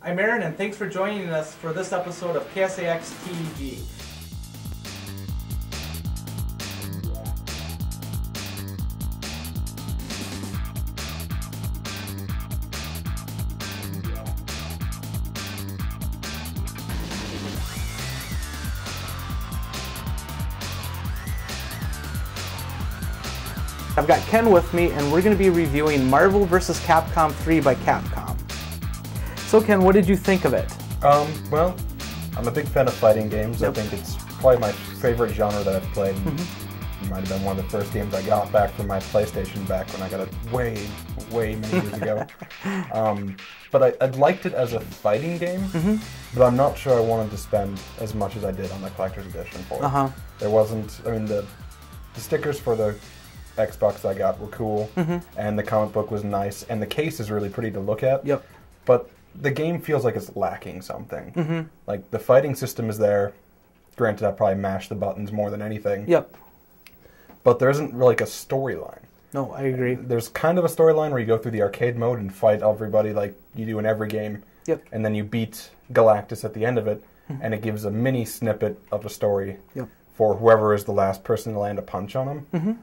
I'm Aaron, and thanks for joining us for this episode of KSAX-TV. I've got Ken with me, and we're going to be reviewing Marvel vs. Capcom 3 by Capcom. So Ken, what did you think of it? Well, I'm a big fan of fighting games. Yep. I think it's probably my favorite genre that I've played. It might have been one of the first games I got back from my PlayStation back when I got it way many years ago. But I liked it as a fighting game, but I'm not sure I wanted to spend as much as I did on the collector's edition for it. There wasn't, I mean, the stickers for the Xbox I got were cool, and the comic book was nice, and the case is really pretty to look at. Yep. But the game feels like it's lacking something. Like, the fighting system is there. Granted, I probably mashed the buttons more than anything. Yep. But there isn't really like a storyline. No, I agree. There's kind of a storyline where you go through the arcade mode and fight everybody like you do in every game. Yep. And then you beat Galactus at the end of it, and it gives a mini snippet of a story for whoever is the last person to land a punch on him.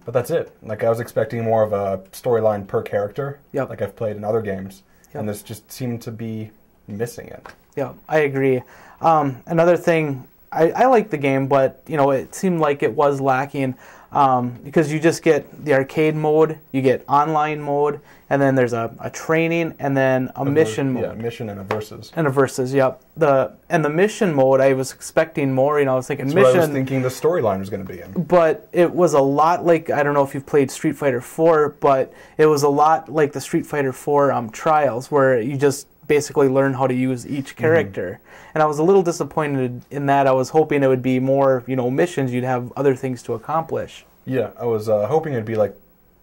But that's it. Like, I was expecting more of a storyline per character, like I've played in other games, and this just seemed to be missing it. Yeah, I agree. Another thing, I like the game, but you know, it seemed like it was lacking because you just get the arcade mode, you get online mode, and then there's a training, and then a mission mode. Yeah, mission and a versus. And a versus, yep. And the mission mode, I was expecting more. You know, I was thinking That's mission. What I was thinking the storyline was going to be in. But it was a lot like, I don't know if you've played Street Fighter 4, but it was a lot like the Street Fighter 4 Trials, where you just basically learn how to use each character. And I was a little disappointed in that. I was hoping it would be more, you know, missions. You'd have other things to accomplish. Yeah, I was hoping it'd be like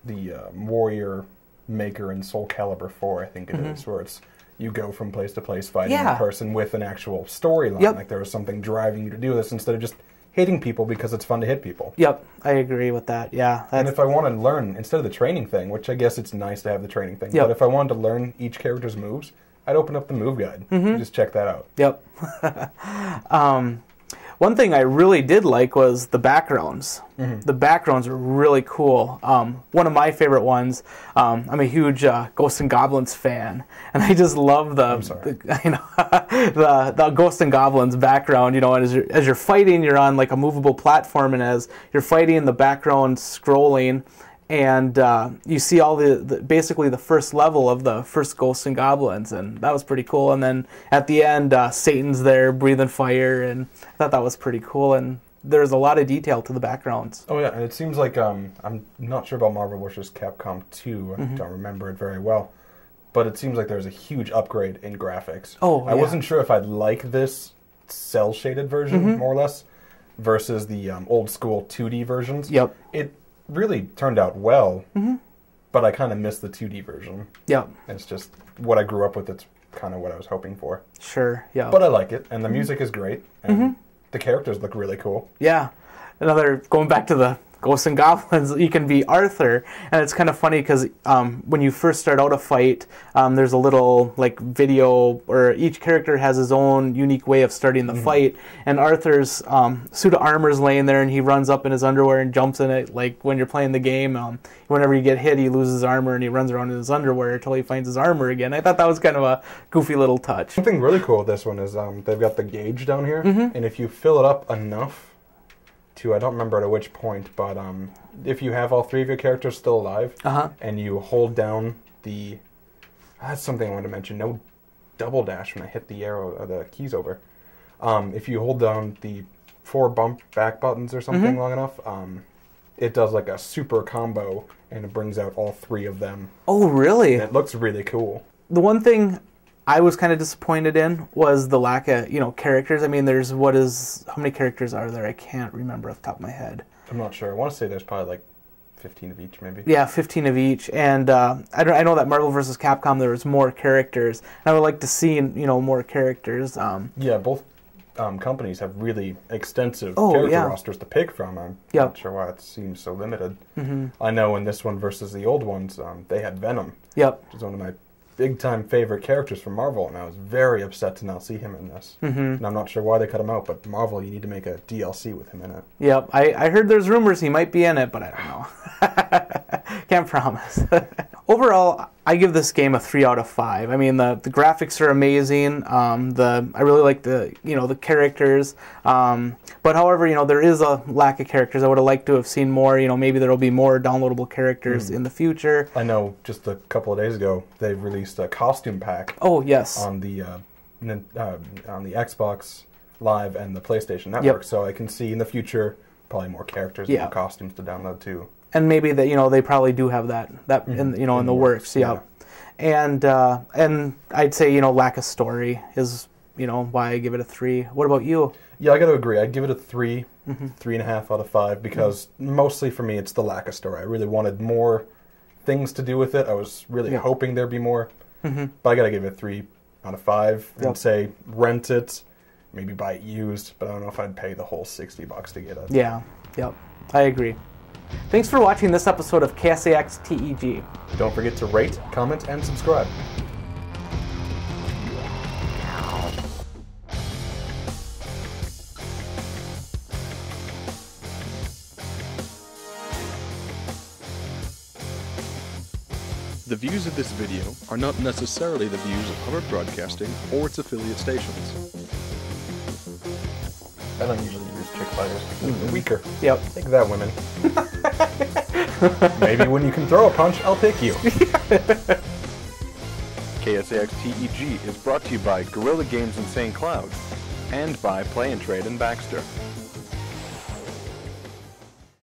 the Warrior Maker in Soul Calibur 4, I think it is, where it's you go from place to place fighting a person with an actual storyline. Like there was something driving you to do this instead of just hitting people because it's fun to hit people. Yep, I agree with that, yeah. And if I want to learn, instead of the training thing, which I guess it's nice to have the training thing, but if I wanted to learn each character's moves, I'd open up the move guide and just check that out. Yep. One thing I really did like was the backgrounds. The backgrounds are really cool. One of my favorite ones, I'm a huge Ghosts and Goblins fan, and I just love the Ghosts and Goblins background. You know, and as you're fighting, you're on like a movable platform, and as you're fighting, the background scrolling. And you see all basically the first level of the first Ghosts and Goblins, and that was pretty cool. And then at the end, Satan's there breathing fire, and I thought that was pretty cool. And there's a lot of detail to the backgrounds. Oh yeah, and it seems like I'm not sure about Marvel vs. Capcom 2. I don't remember it very well, but it seems like there's a huge upgrade in graphics. Oh, I wasn't sure if I'd like this cell shaded version more or less versus the old school 2D versions. Yep. It really turned out well, but I kind of missed the 2D version. Yeah. It's just what I grew up with. It's kind of what I was hoping for. Sure, yeah. But I like it, and the music is great, and the characters look really cool. Yeah. Going back to the Ghosts and Goblins, you can be Arthur, and it's kind of funny because when you first start out a fight, there's a little like video, or each character has his own unique way of starting the fight, and Arthur's suit of armor is laying there, and he runs up in his underwear and jumps in it. Like when you're playing the game, whenever you get hit, he loses armor, and he runs around in his underwear until he finds his armor again. I thought that was kind of a goofy little touch. Something really cool with this one is they've got the gauge down here, and if you fill it up enough, I don't remember at which point, but if you have all three of your characters still alive, and you hold down the... That's something I wanted to mention. No double dash when I hit the arrow or the keys over. If you hold down the 4 bump back buttons or something long enough, it does like a super combo, and it brings out all 3 of them. Oh, really? And it looks really cool. The one thing I was kind of disappointed in was the lack of, characters. I mean, how many characters are there? I can't remember off the top of my head. I'm not sure. I want to say there's probably like 15 of each, maybe. Yeah, 15 of each. And I know that Marvel vs. Capcom, there was more characters. And I would like to see, more characters. Yeah, both companies have really extensive character rosters to pick from. I'm not sure why it seems so limited. I know in this one versus the old ones, they had Venom. Which is one of my big-time favorite characters from Marvel, and I was very upset to not see him in this. And I'm not sure why they cut him out, but Marvel, you need to make a DLC with him in it. Yep, I heard there's rumors he might be in it, but I don't know. Can't promise. Overall, I give this game a 3 out of 5. I mean, the graphics are amazing. I really like the characters. But however, there is a lack of characters. I would have liked to have seen more. Maybe there will be more downloadable characters in the future. I know. Just a couple of days ago, they released a costume pack. Oh yes. On the Xbox Live and the PlayStation Network. So I can see in the future probably more characters and more costumes to download too. And maybe that they probably do have that in in the works. Yeah. And I'd say lack of story is why I give it a 3. What about you? Yeah, I got to agree. I'd give it a 3, 3.5 out of 5 because mostly for me it's the lack of story. I really wanted more things to do with it. I was really hoping there'd be more, but I got to give it a 3 out of 5 and say rent it, maybe buy it used, but I don't know if I'd pay the whole $60 to get it. Yeah, yep, I agree. Thanks for watching this episode of KSAX-TEG. Don't forget to rate, comment, and subscribe. The views of this video are not necessarily the views of Hubbard Broadcasting or its affiliate stations. I don't usually use chick fighters because they're weaker. Yep. Take that, women. Maybe when you can throw a punch, I'll pick you. KSAX-TEG is brought to you by Guerrilla Games and St. Cloud, and by Play and Trade and Baxter.